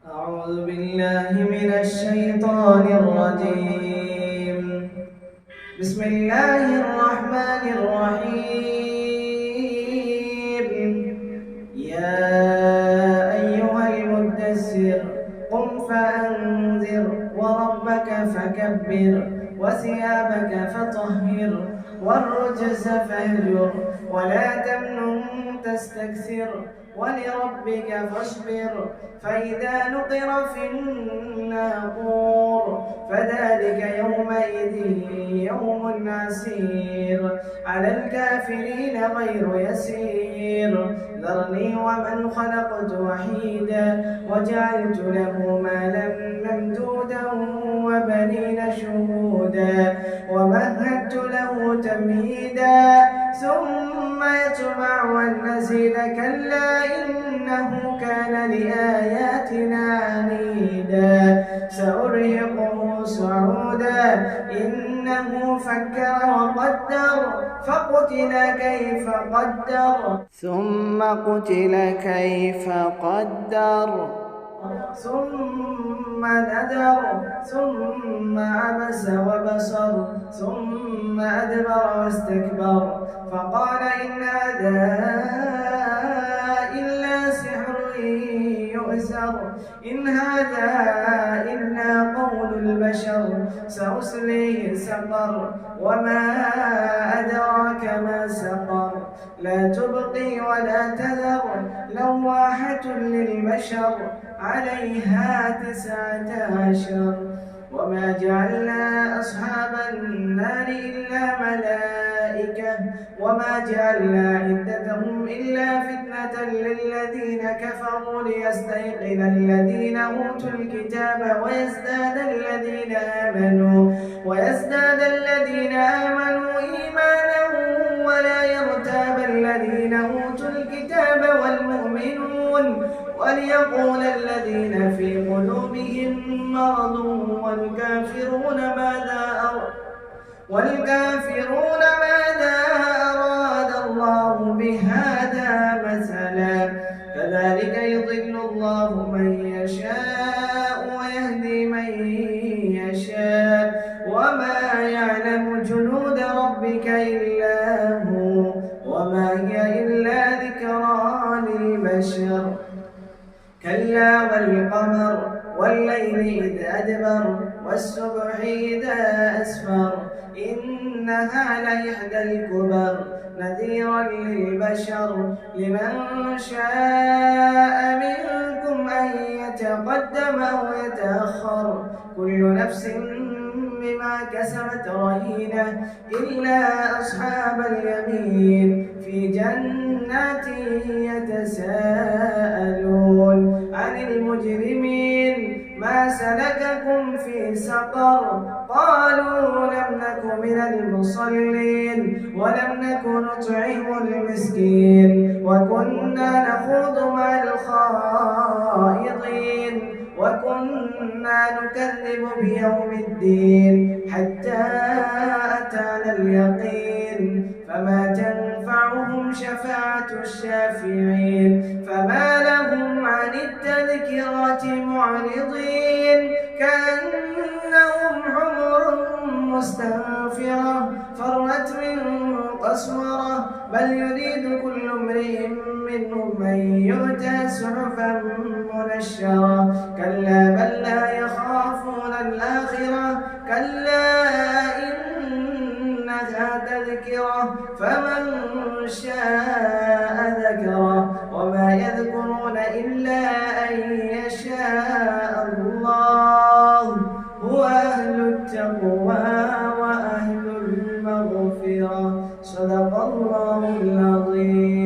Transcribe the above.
أعوذ بالله من الشيطان الرجيم. بسم الله الرحمن الرحيم. يا أيها المدثر قم فأنذر وربك فكبر وثيابك فطهر والرجز فاهجر ولا تمنن تستكثر ولربك فاصبر فإذا نقر في الناقور فذلك يومئذ يوم عسير على الكافرين غير يسير. ذرني ومن خلقت وحيدا وجعلت له مالا ممدودا وبنين شهودا ومهدت له تمهيدا ثم يطمع أن أزيد كلا إنه كان لآياتنا عنيدا سأرهقه صعودا إنه فكر وقدر فقتل كيف قدر ثم قتل كيف قدر ثم نذر ثم عبس وبصر ثم أدبر واستكبر فقال إن هذا إلا سحر يؤثر إن هذا إلا قول البشر سأصليه سقر وما أدراك ما سقر لا تبقي ولا تذر لواحة للبشر عليها 19 وما جعلنا أصحاب النار إلا ملائكة وما جعلنا عدتهم إلا فتنة للذين كفروا ليستيقن الذين أوتوا الكتاب ويزداد الذين آمنوا إيمانا ولا يرتاب الذين أوتوا الكتاب والمؤمنون وليقول الذين في قلوبهم مرض والكافرون ماذا أراد الله بهذا مثلا كذلك يضل الله من يشاء ويهدي من يشاء وما يعلم جنود ربك إلا هو وما هي إلا ذكرى للبشر كلا والقمر والليل إذ أدبر والصبح إذا أسفر إنها لإحدى الكبر نذيرا للبشر لمن شاء منكم أن يتقدم أو يتأخر كل نفس بما كسبت رهينة إلا أصحاب اليمين في جنات يتساءلون عن المجرمين ما سلككم في سقر قالوا لم نك من المصلين ولم نك نطعم المسكين وكنا نخوض مع الخائضين وكنا نكذب بيوم الدين حتى أتانا اليقين فما تنفعهم شفاعة الشافعين فما لهم عن التذكرة معرضين كأنهم حمر مستنفرة فرت من قسورة بل يريد كل امرئ منهم أن يؤتى صحفا منشرة كلا بل لا يخافون الآخرة كلا إنها تذكرة فمن شاء ذكره وما يذكرون إلا أن يشاء الله هو أهل التقوى وأهل المغفرة صدق الله العظيم.